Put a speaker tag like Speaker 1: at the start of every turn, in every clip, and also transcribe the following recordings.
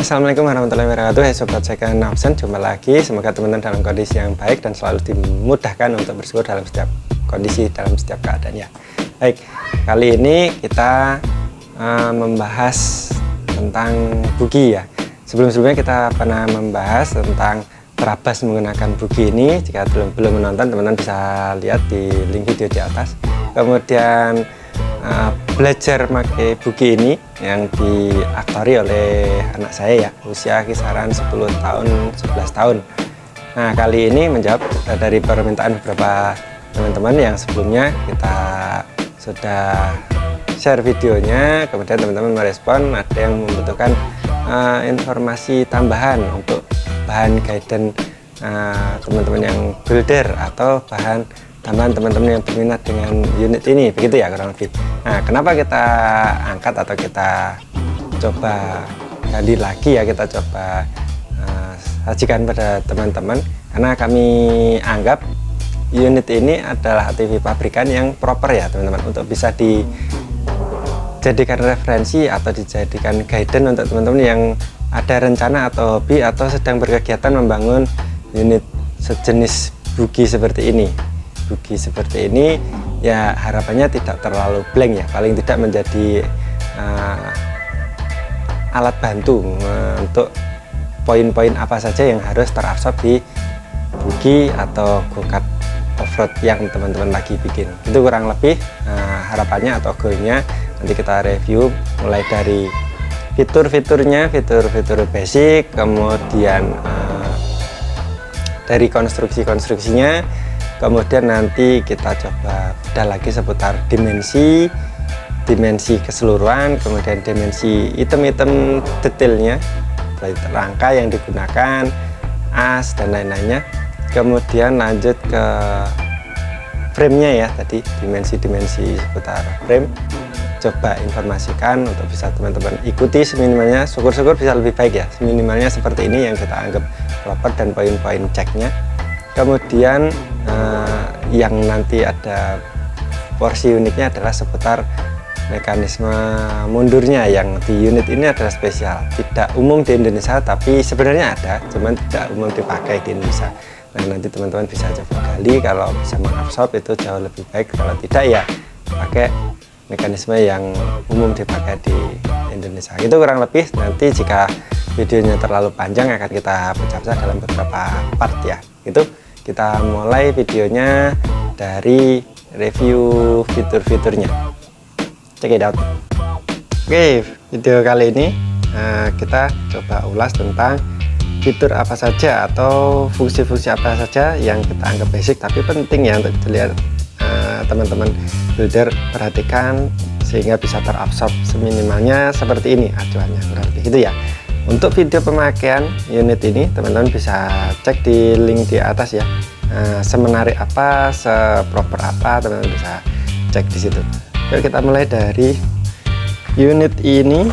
Speaker 1: Assalamualaikum warahmatullahi wabarakatuh. Hai sobat second option, jumpa lagi. Semoga teman-teman dalam kondisi yang baik dan selalu dimudahkan untuk bersyukur dalam setiap kondisi, dalam setiap keadaan ya. Baik, kali ini kita membahas tentang bugi ya. Sebelum-sebelumnya kita pernah membahas tentang terabas menggunakan bugi ini. Jika belum menonton, teman-teman bisa lihat di link video di atas. Kemudian belajar pakai bugi ini yang diaktori oleh anak saya ya, usia kisaran 10 tahun 11 tahun. Nah, kali ini menjawab dari permintaan beberapa teman-teman yang sebelumnya kita sudah share videonya, kemudian teman-teman merespon ada yang membutuhkan informasi tambahan untuk bahan guidance teman-teman yang builder atau bahan tambahan teman-teman yang berminat dengan unit ini, begitu ya kurang lebih. Nah, kenapa kita angkat atau kita coba gali lagi ya, kita coba sajikan pada teman-teman, karena kami anggap unit ini adalah TV pabrikan yang proper ya teman-teman, untuk bisa dijadikan referensi atau dijadikan guidance untuk teman-teman yang ada rencana atau hobi atau sedang berkegiatan membangun unit sejenis bugi seperti ini. Bugi seperti ini ya harapannya tidak terlalu blank ya, paling tidak menjadi alat bantu untuk poin-poin apa saja yang harus terabsorb di bugi atau go-kart off-road yang teman-teman lagi bikin. Itu kurang lebih harapannya atau goalnya. Nanti kita review mulai dari fitur-fiturnya, fitur-fitur basic, kemudian dari konstruksi-konstruksinya, kemudian nanti kita coba bedah lagi seputar dimensi keseluruhan, kemudian dimensi item-item detailnya, baik rangka yang digunakan, as dan lain-lainnya. Kemudian lanjut ke frame-nya ya, tadi dimensi-dimensi seputar frame coba informasikan untuk bisa teman-teman ikuti seminimalnya. Syukur-syukur bisa lebih baik ya, seminimalnya seperti ini yang kita anggap proper dan poin-poin ceknya. Kemudian yang nanti ada porsi uniknya adalah seputar mekanisme mundurnya, yang di unit ini adalah spesial, tidak umum di Indonesia, tapi sebenarnya ada, cuman tidak umum dipakai di Indonesia. Nah, nanti teman-teman bisa coba gali, kalau bisa mengabsorb itu jauh lebih baik, kalau tidak ya pakai mekanisme yang umum dipakai di Indonesia. Itu kurang lebih. Nanti jika videonya terlalu panjang akan kita pecah-pecah dalam beberapa part ya. Itu kita mulai videonya dari review fitur-fiturnya. Check it out. Oke, video kali ini kita coba ulas tentang fitur apa saja atau fungsi-fungsi apa saja yang kita anggap basic tapi penting ya untuk dilihat teman-teman builder, perhatikan sehingga bisa terabsorb seminimalnya seperti ini acuannya, kurang lebih gitu ya. Untuk video pemakaian unit ini teman-teman bisa cek di link di atas ya. Semenarik apa, seproper apa, teman-teman bisa cek di situ. Yuk kita mulai dari unit ini.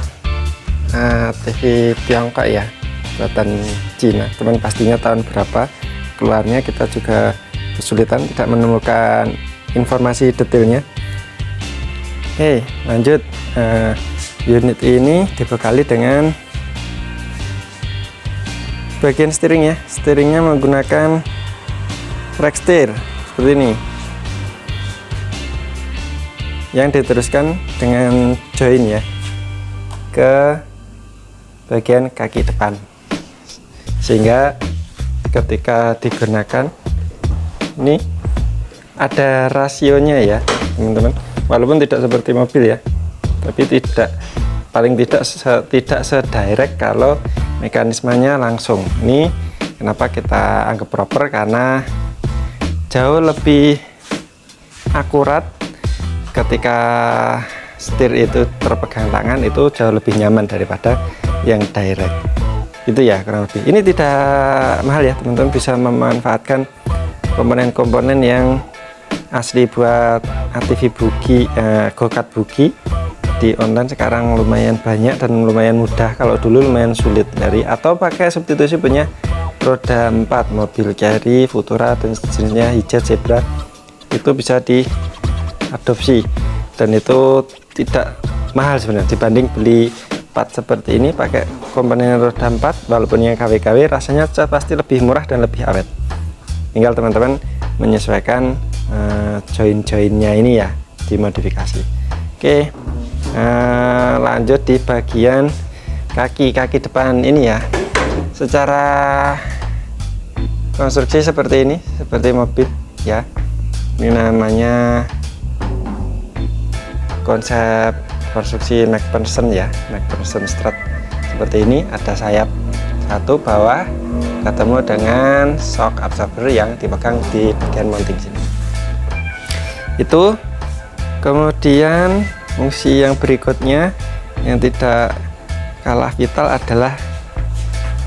Speaker 1: TV Tiongkok ya, buatan Cina. Teman pastinya tahun berapa keluarnya, kita juga kesulitan tidak menemukan informasi detailnya. Oke, lanjut. Unit ini dibekali dengan bagian steering ya. Steeringnya menggunakan rack steer seperti ini, yang diteruskan dengan join ya ke bagian kaki depan, sehingga ketika digunakan ini ada rasionya ya teman-teman, walaupun tidak seperti mobil ya, tapi paling tidak sedirect kalau mekanismenya langsung. Ini kenapa kita anggap proper, karena jauh lebih akurat ketika setir itu terpegang tangan, itu jauh lebih nyaman daripada yang direct itu ya kurang lebih. Ini tidak mahal ya teman-teman, bisa memanfaatkan komponen-komponen yang asli buat ATV bugi, go-kart bugi di online sekarang lumayan banyak dan lumayan mudah. Kalau dulu lumayan sulit dari, atau pakai substitusi punya roda 4 mobil carry, Futura dan jenisnya, Hijat, Zebra, itu bisa diadopsi dan itu tidak mahal sebenarnya dibanding beli cepat seperti ini pakai komponen roda 4, walaupun yang KW-KW rasanya pasti lebih murah dan lebih awet. Tinggal teman-teman menyesuaikan join-joinnya ini ya, dimodifikasi. Oke, lanjut di bagian kaki depan ini ya. Secara konstruksi seperti ini, seperti mobil ya. Ini namanya konsep konstruksi McPherson ya, McPherson strut. Seperti ini, ada sayap satu bawah ketemu dengan shock absorber yang dipegang di bagian mounting sini. Itu. Kemudian fungsi yang berikutnya yang tidak kalah vital adalah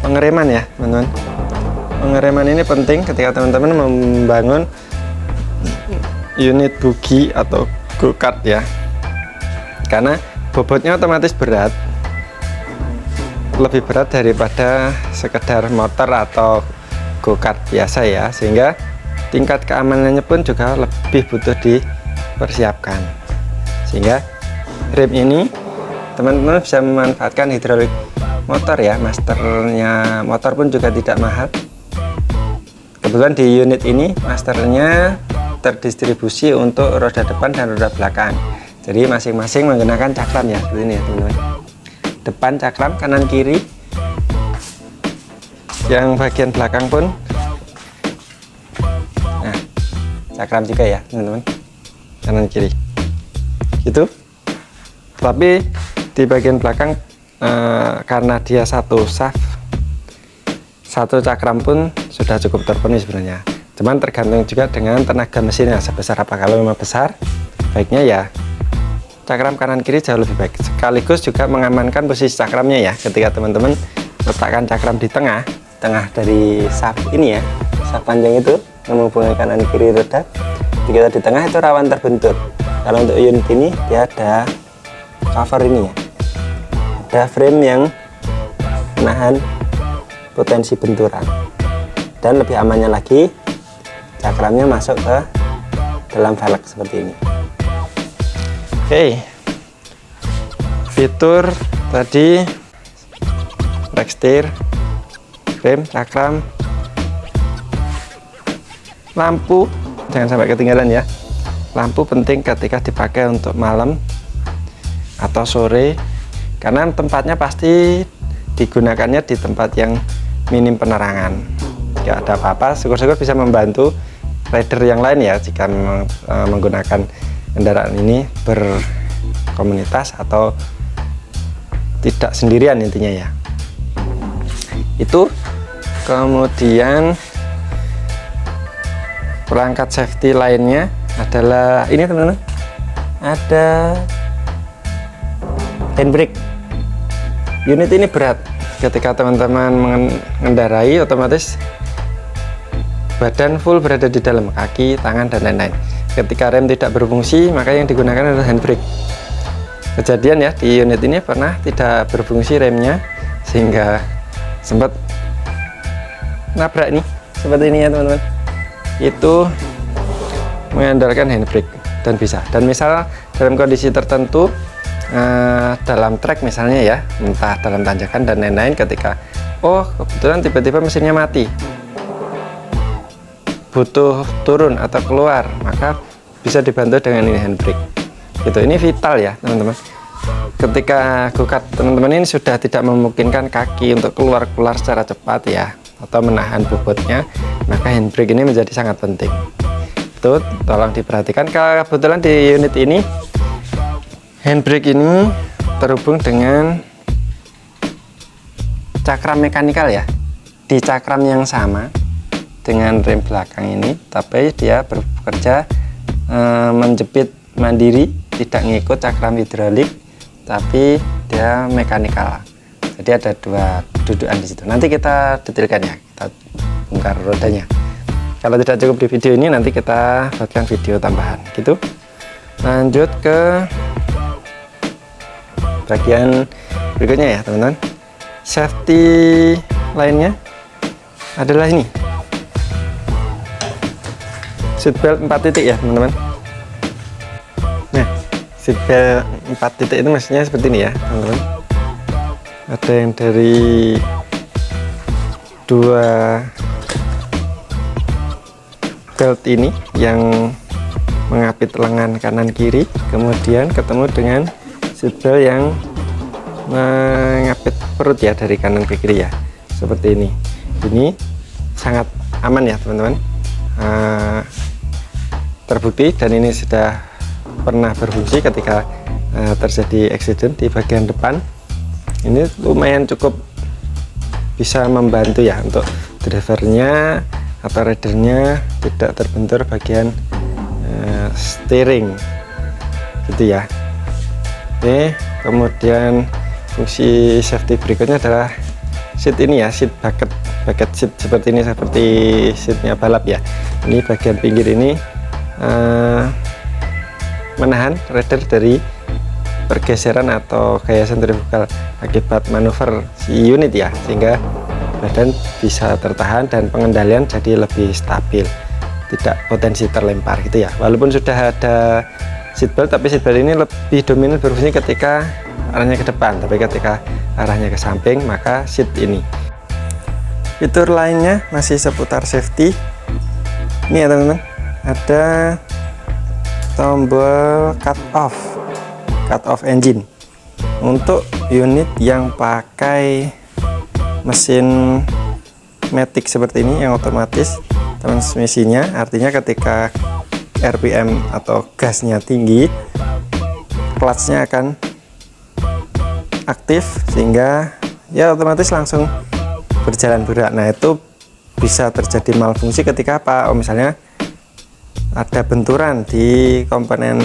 Speaker 1: pengereman ya teman-teman. Pengereman ini penting ketika teman-teman membangun unit bogi atau go-kart ya, karena bobotnya otomatis berat, lebih berat daripada sekedar motor atau go-kart biasa ya, sehingga tingkat keamanannya pun juga lebih butuh dipersiapkan. Sehingga rem ini teman-teman bisa memanfaatkan hidrolik motor ya, masternya motor pun juga tidak mahal. Kebetulan di unit ini masternya terdistribusi untuk roda depan dan roda belakang, jadi masing-masing menggunakan cakram ya, seperti ini ya teman-teman. Depan cakram, kanan kiri. Yang bagian belakang pun cakram juga ya teman-teman, kanan kiri gitu. Tapi di bagian belakang karena dia satu shaft, satu cakram pun sudah cukup terpenuhi sebenarnya. Cuman tergantung juga dengan tenaga mesinnya sebesar apa. Kalau memang besar, baiknya ya cakram kanan kiri jauh lebih baik. Sekaligus juga mengamankan posisi cakramnya ya. Ketika teman-teman letakkan cakram di tengah dari shaft ini ya, shaft panjang itu yang menghubungkan kanan kiri roda, jika di tengah itu rawan terbentur. Kalau untuk unit ini dia ada cover ini ya, ada frame yang menahan potensi benturan, dan lebih amannya lagi cakramnya masuk ke dalam velg seperti ini. Oke, fitur tadi rack steer, rem, cakram, lampu jangan sampai ketinggalan ya. Lampu penting ketika dipakai untuk malam atau sore, karena tempatnya pasti digunakannya di tempat yang minim penerangan. Jika ada apa-apa, syukur-syukur bisa membantu rider yang lain ya, jika menggunakan kendaraan ini berkomunitas atau tidak sendirian intinya ya. Itu. Kemudian perangkat safety lainnya adalah ini teman-teman, ada handbrake. Unit ini berat, ketika teman-teman mengendarai otomatis badan full berada di dalam, kaki, tangan, dan lain-lain. Ketika rem tidak berfungsi, maka yang digunakan adalah handbrake. Kejadian ya, di unit ini pernah tidak berfungsi remnya, sehingga sempat nabrak nih, seperti ini ya teman-teman. Itu mengandalkan handbrake dan bisa. Dan misal dalam kondisi tertentu, dalam trek misalnya ya, entah dalam tanjakan dan lain-lain, ketika kebetulan tiba-tiba mesinnya mati, butuh turun atau keluar, maka bisa dibantu dengan ini handbrake. Gitu, ini vital ya teman-teman. Ketika go-kart teman-teman ini sudah tidak memungkinkan kaki untuk keluar secara cepat ya, atau menahan bobotnya, maka handbrake ini menjadi sangat penting. Itu tolong diperhatikan. Kebetulan di unit ini handbrake ini terhubung dengan cakram mekanikal ya, di cakram yang sama dengan rem belakang ini, tapi dia bekerja menjepit mandiri, tidak ngikut cakram hidrolik, tapi dia mekanikal. Jadi ada dua dudukan di situ. Nanti kita detailkan ya, kita bongkar rodanya. Kalau tidak cukup di video ini, nanti kita buatkan video tambahan gitu. Lanjut ke bagian berikutnya ya teman-teman. Safety lainnya adalah ini, seatbelt 4 titik ya teman-teman. Nah, seatbelt 4 titik itu maksudnya seperti ini ya teman-teman. ada yang dari dua belt ini yang mengapit lengan kanan kiri, kemudian ketemu dengan seat belt yang mengapit perut ya dari kanan ke kiri ya, seperti ini. Ini sangat aman ya teman-teman, terbukti, dan ini sudah pernah berfungsi ketika terjadi accident di bagian depan. Ini lumayan cukup bisa membantu ya untuk drivernya atau ridernya tidak terbentur bagian steering gitu ya. Oke, kemudian fungsi safety berikutnya adalah seat ini ya, seat bucket seat seperti ini, seperti seatnya balap ya. Ini bagian pinggir ini menahan rider dari pergeseran atau gaya sentrifugal akibat manuver si unit ya, sehingga badan bisa tertahan dan pengendalian jadi lebih stabil, tidak potensi terlempar gitu ya. Walaupun sudah ada seatbelt, tapi seatbelt ini lebih dominan berfungsi ketika arahnya ke depan, tapi ketika arahnya ke samping maka seat ini. Fitur lainnya masih seputar safety. Ini ya teman-teman, ada tombol cut off engine untuk unit yang pakai mesin matic seperti ini yang otomatis transmisinya, artinya ketika RPM atau gasnya tinggi, clutch-nya akan aktif sehingga ya otomatis langsung berjalan bergerak. Nah, itu bisa terjadi malfungsi ketika apa? Misalnya ada benturan di komponen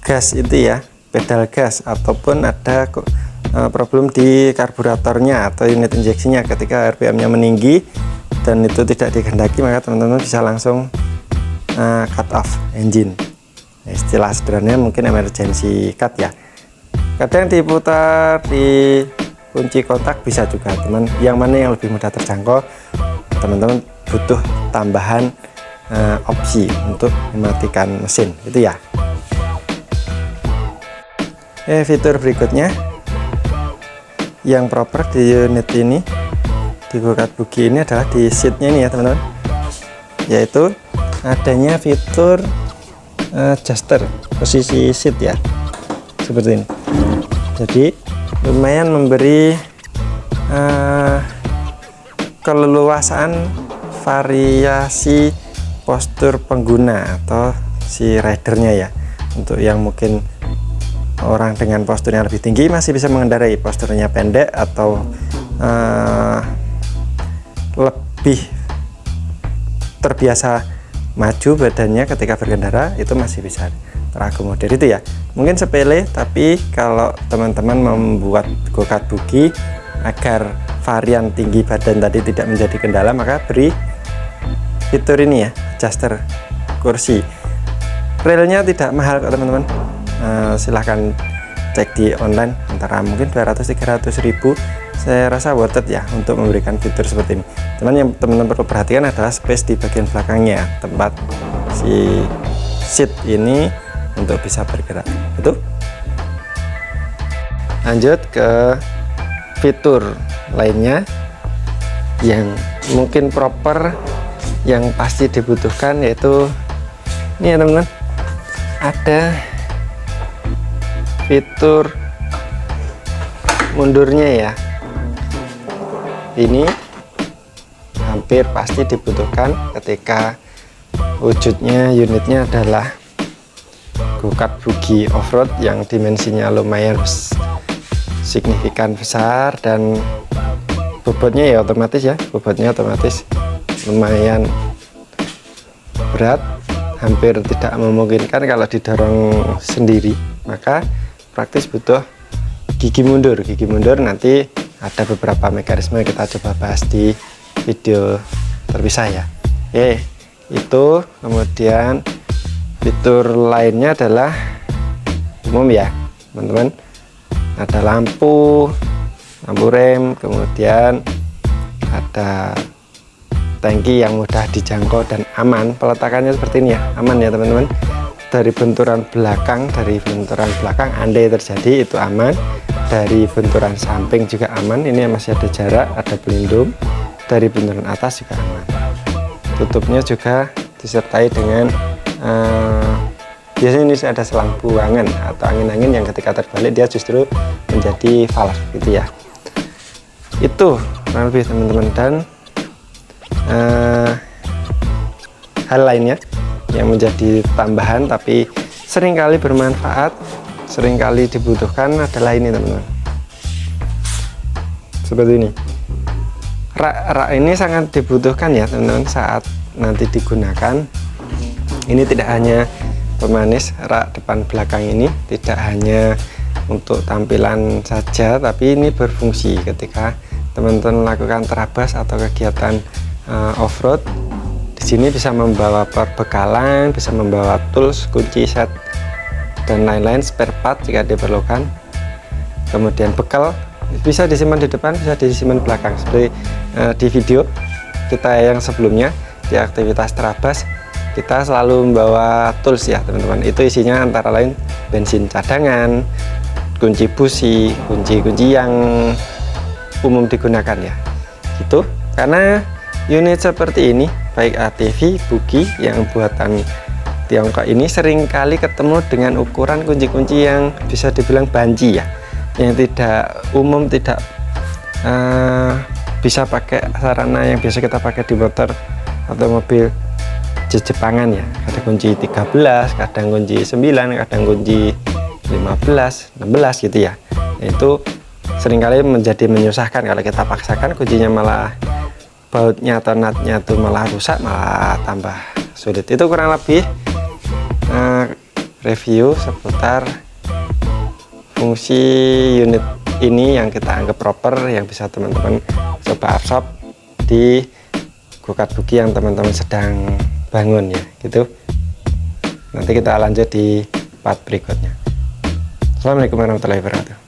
Speaker 1: gas itu ya, pedal gas, ataupun ada problem di karburatornya atau unit injeksinya ketika RPM-nya meninggi dan itu tidak dikehendaki, maka teman-teman bisa langsung cut off engine. Istilah sederhananya mungkin emergency cut ya. Kadang diputar di kunci kontak bisa juga teman, yang mana yang lebih mudah terjangkau. Teman-teman butuh tambahan opsi untuk mematikan mesin itu ya. Fitur berikutnya yang proper di unit ini, di go-kart buggy ini, adalah di seatnya ini ya teman-teman, yaitu adanya fitur adjuster posisi seat ya, seperti ini. Jadi lumayan memberi keleluasaan variasi postur pengguna atau si ridernya ya. Untuk yang mungkin orang dengan posturnya lebih tinggi masih bisa mengendarai, posturnya pendek atau lebih terbiasa maju badannya ketika berkendara, itu masih bisa terakomodir itu ya. Mungkin sepele, tapi kalau teman-teman membuat go-kart buggy agar varian tinggi badan tadi tidak menjadi kendala, maka beri fitur ini ya, adjuster kursi. Relnya tidak mahal kok teman-teman, silahkan cek di online, antara mungkin 200-300 ribu. Saya rasa worth it ya untuk memberikan fitur seperti ini. Cuman yang teman-teman perlu perhatikan adalah space di bagian belakangnya, tempat si seat ini untuk bisa bergerak. Betul? Lanjut ke fitur lainnya yang mungkin proper, yang pasti dibutuhkan, yaitu ini ya teman-teman, ada fitur mundurnya ya. Ini hampir pasti dibutuhkan ketika wujudnya unitnya adalah go-kart buggy off-road yang dimensinya lumayan signifikan besar, dan bobotnya ya otomatis lumayan berat, hampir tidak memungkinkan kalau didorong sendiri, maka praktis butuh gigi mundur. Nanti ada beberapa mekanisme yang kita coba bahas di video terpisah ya. Oke, itu. Kemudian fitur lainnya adalah umum ya teman-teman, ada lampu rem, kemudian ada tangki yang mudah dijangkau dan aman. Peletakannya seperti ini ya, aman ya teman-teman. Dari benturan belakang andai terjadi itu aman. dari benturan samping juga aman. Ini masih ada jarak, ada pelindung. Dari benturan atas juga aman. Tutupnya juga disertai dengan biasanya ini ada selang buangan atau angin-angin yang ketika terbalik dia justru menjadi valve gitu ya. Itu kurang lebih teman-teman. Dan hal lainnya yang menjadi tambahan tapi seringkali bermanfaat, seringkali dibutuhkan adalah ini teman-teman, seperti ini. Rak ini sangat dibutuhkan ya teman-teman saat nanti digunakan. Ini tidak hanya pemanis, rak depan belakang ini tidak hanya untuk tampilan saja, tapi ini berfungsi ketika teman-teman melakukan terabas atau kegiatan off-road. Di sini bisa membawa perbekalan, bisa membawa tools, kunci set dan lain-lain, spare part jika diperlukan. Kemudian bekal bisa disimpan di depan, bisa disimpan belakang. Seperti di video kita yang sebelumnya di aktivitas terabas, kita selalu membawa tools ya teman-teman. Itu isinya antara lain bensin cadangan, kunci busi, kunci-kunci yang umum digunakan ya. Gitu. Karena unit seperti ini, baik ATV, Bugi yang buatan Tiongkok ini seringkali ketemu dengan ukuran kunci-kunci yang bisa dibilang banci ya, yang tidak umum, tidak bisa pakai sarana yang biasa kita pakai di motor atau mobil Jepangan ya. Ada kunci 13, kadang kunci 9, kadang kunci 15, 16 gitu ya. Itu seringkali menjadi menyusahkan kalau kita paksakan, kuncinya malah bautnya atau nutnya itu malah rusak, malah tambah sulit. Itu kurang lebih review seputar fungsi unit ini yang kita anggap proper, yang bisa teman-teman coba absorb di go-kart Bugi yang teman-teman sedang bangun ya gitu. Nanti kita lanjut di part berikutnya. Assalamualaikum warahmatullahi wabarakatuh.